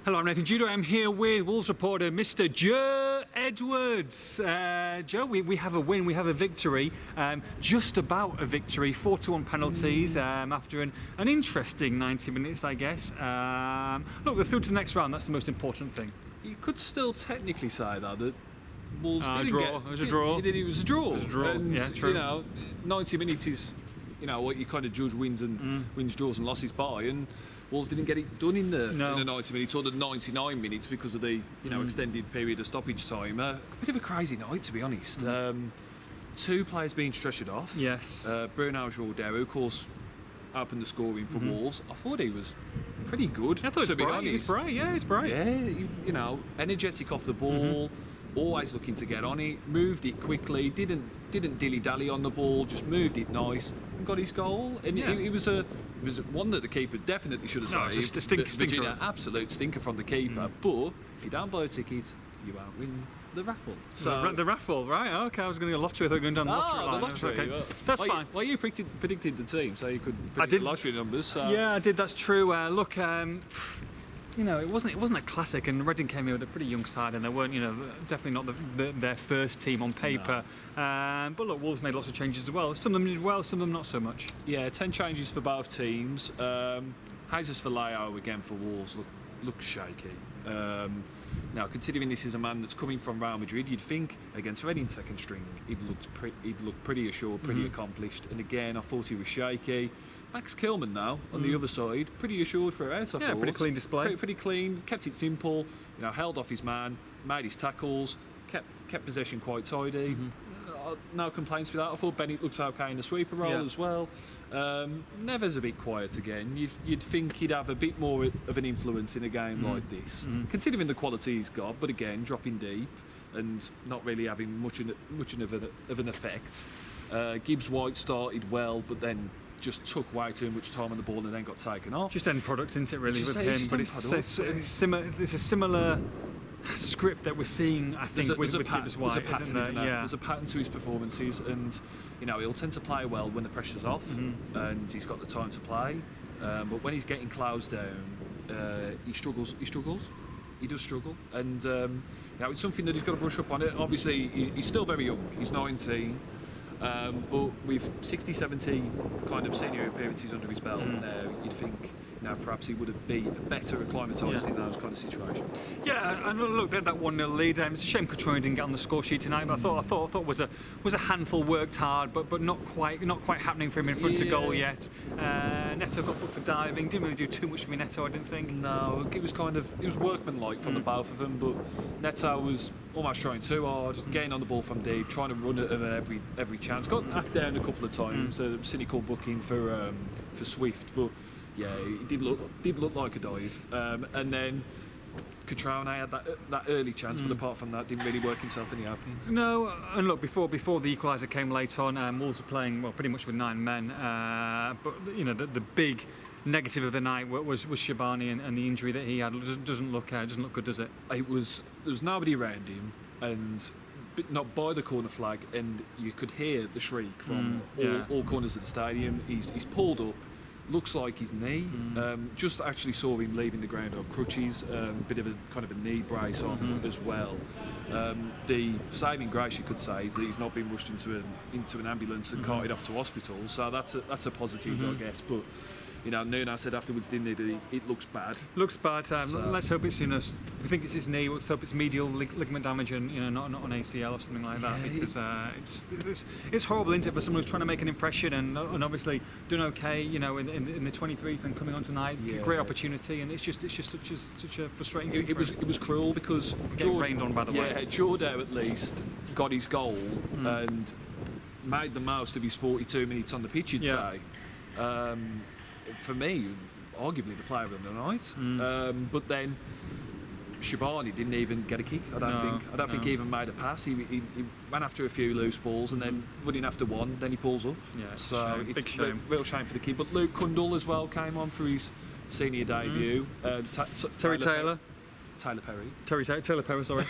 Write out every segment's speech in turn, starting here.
Hello, I'm Nathan Judo. I'm here with Wolves reporter Mr. Joe Edwards. Joe, we have a win, we have a victory, just about a victory, 4-1 penalties after an interesting 90 minutes, I guess. Look, we're through to the next round, that's the most important thing. You could still technically say that Wolves didn't draw. get... It was a draw. It was a draw. It was a draw, and, yeah, true. You know, 90 minutes is, what you kind of judge wins, draws and losses by, and Wolves didn't get it done in the 90 minutes or the 99 minutes because of the extended period of stoppage time. A bit of a crazy night, to be honest. Two players being stretchered off. Yes. Bruno Jordan, of course, opened the scoring for Wolves. I thought he was pretty good. I thought to be honest. He was bright. Yeah, he's bright. Yeah, energetic off the ball. Always looking to get on it, moved it quickly, didn't dilly-dally on the ball, just moved it nice and got his goal. And it was one that the keeper definitely should have saved. No, it's a stinker. Absolute stinker from the keeper. But if you don't buy a ticket, you won't win the raffle. So the raffle, right? Okay, I was going to go lottery. I thought you were going down the lottery line. The lottery. Okay. That's fine. Well, you predicted the team, so you could predict I did. The lottery numbers. So. Yeah, I did. That's true. Look. It wasn't a classic, and Reading came in with a pretty young side, and they weren't, definitely not their first team on paper. No. But look, Wolves made lots of changes as well. Some of them did well, some of them not so much. Yeah, 10 changes for both teams. Jesus Vallejo again for Wolves looks shaky. Now, considering this is a man that's coming from Real Madrid, you'd think against Reading second string he'd look pretty assured, pretty accomplished. And again, I thought he was shaky. Max Kilman now on the other side, pretty assured for us. I thought. Pretty clean display. Pretty clean. Kept it simple. Held off his man, made his tackles, kept possession quite tidy. No complaints with that. I thought Bennett looks okay in the sweeper role as well. Neves a bit quiet again. You'd think he'd have a bit more of an influence in a game like this, considering the quality he's got. But again, dropping deep and not really having much of an effect. Gibbs White started well, but then just took way too much time on the ball and then got taken off. Just end product, isn't it, really, with him? But it's a similar script that we're seeing, I think, with Gibbs White. There's a pattern to his performances, and he'll tend to play well when the pressure's off, and he's got the time to play. But when he's getting closed down, he struggles. He does struggle, and it's something that he's got to brush up on. It obviously, he's still very young. He's 19. But with 60, 70 kind of senior appearances under his belt now, you'd think perhaps he would have been better acclimatised in those kind of situations. Yeah, and look, they had that 1-0 lead. It's a shame Couturier didn't get on the score sheet tonight, but I thought was a handful, worked hard, but not quite happening for him in front of goal yet. Neto got booked for diving, didn't really do too much for me, Neto, I didn't think. No, it was workmanlike from the both of them, but Neto was almost trying too hard, getting on the ball from deep, trying to run at him at every chance. Got knocked down a couple of times, a cynical booking for Swift, but yeah, it did look like a dive. And then Couturier had that early chance, but apart from that, didn't really work himself in the openings. No, and look, before the equaliser came late on, Wolves were playing pretty much with 9 men. But the big negative of the night was Shabani and the injury that he had. Doesn't look good, does it? There was nobody around him, and not by the corner flag, and you could hear the shriek from all corners of the stadium. He's pulled up. Looks like his knee. Just actually saw him leaving the ground on crutches. Bit of a kind of a knee brace on as well. The saving grace, you could say, is that he's not been rushed into an ambulance and carted off to hospital. So that's a positive, I guess. But Nuno said afterwards, didn't he, that it looks bad. Looks bad. Let's hope it's we think it's his knee. Let's hope it's medial ligament damage and not an ACL or something like that, because it's horrible, isn't it, for someone who's trying to make an impression and obviously doing okay, in the 23s and coming on tonight. Great opportunity, and it's just such a frustrating. It was cruel because getting rained on, by the way. Yeah, Jordan at least got his goal and made the most of his 42 minutes on the pitch, you'd say. For me, arguably the player of the night. But then Shabani didn't even get a kick. I don't think he even made a pass. He ran after a few loose balls and then running after one, then he pulls up. Yeah, so big it's shame. a real shame for the kid. But Luke Kundle as well came on for his senior debut. Terry Taylor. Taylor Perry. Taylor Perry, sorry.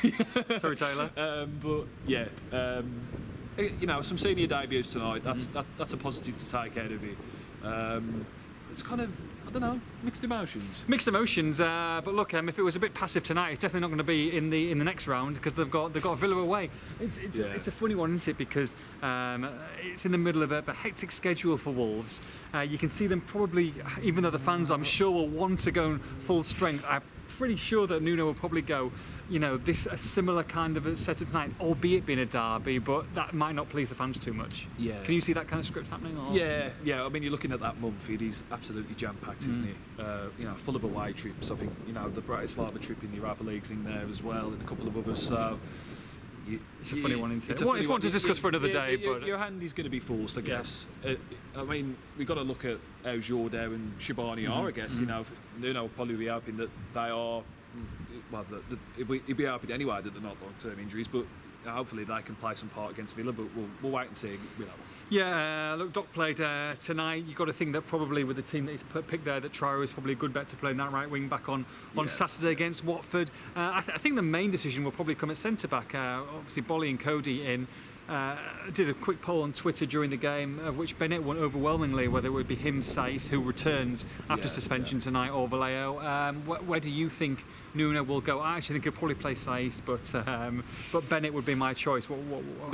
Terry Taylor. But yeah, some senior debuts tonight. That's a positive to take out of it. it's kind of, I don't know, mixed emotions. Mixed emotions, but look, if it was a bit passive tonight, it's definitely not going to be in the next round because they've got Villa away. It's a funny one, isn't it? Because it's in the middle of a hectic schedule for Wolves. You can see them probably, even though the fans, I'm sure, will want to go full strength. I'm pretty sure that Nuno will probably go, a similar kind of a setup tonight, albeit being a derby, but that might not please the fans too much. Yeah. Can you see that kind of script happening? Or? Yeah. I mean, you're looking at that month. It is absolutely jam-packed, isn't it? Full of away trips. I think the Bratislava trip in the Europa League's in there as well, and a couple of others. So it's a funny one, isn't it? It's one to discuss for another day. But your hand is going to be forced, I guess. I mean, we've got to look at how Jordan and Shabani are. I guess Nuno will probably be hoping that they are. Well, he'd be hoping anyway that they're not long-term injuries, but hopefully they can play some part against Villa. But we'll wait and see. Yeah, look, Doc played tonight. You've got to think that probably with the team that he's picked there, that Traore is probably a good bet to play in that right wing back on Saturday against Watford. I think the main decision will probably come at centre back. Obviously, Bolly and Cody in. Did a quick poll on Twitter during the game, of which Bennett won overwhelmingly, whether it would be him, Saiss, who returns after suspension tonight, or Vallejo. Where do you think Nuno will go? I actually think he'll probably play Saiss, but Bennett would be my choice.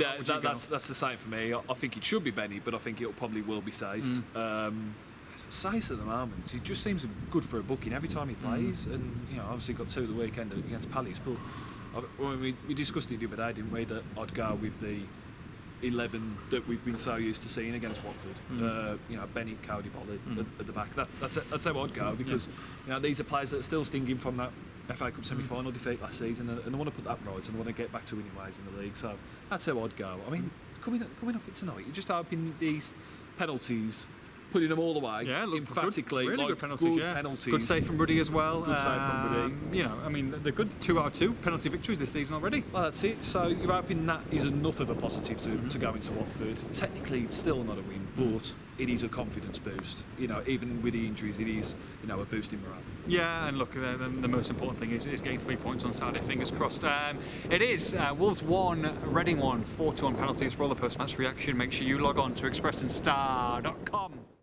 That's the same for me. I think it should be Bennett, but I think it probably will be Saiss. Saiss at the moment, he just seems good for a booking every time he plays, and obviously got 2 at the weekend against Palace. But we discussed it the other day, didn't we? That I'd go with the 11 that we've been so used to seeing against Watford. Bennett, Cody, Bolly at the back. That's how I'd go, because these are players that are still stinging from that FA Cup semi-final defeat last season, and I want to put that right, and I want to get back to winning ways in the league. So that's how I'd go. I mean, coming off it tonight, you're just hoping these penalties, putting them all away, emphatically. Really good penalties, penalties. Good save from Ruddy as well. Good save from Ruddy. I mean, they're good 2 out of 2 penalty victories this season already. Well, that's it. So you're hoping that is enough of a positive to go into Watford. Technically, it's still not a win, but it is a confidence boost. Even with the injuries, it is a boost in morale. Yeah, and look, the most important thing is getting 3 points on Saturday. Fingers crossed. It is Wolves 1, Reading 1, 4-2 on penalties. For all the post-match reaction, make sure you log on to expressandStar.com.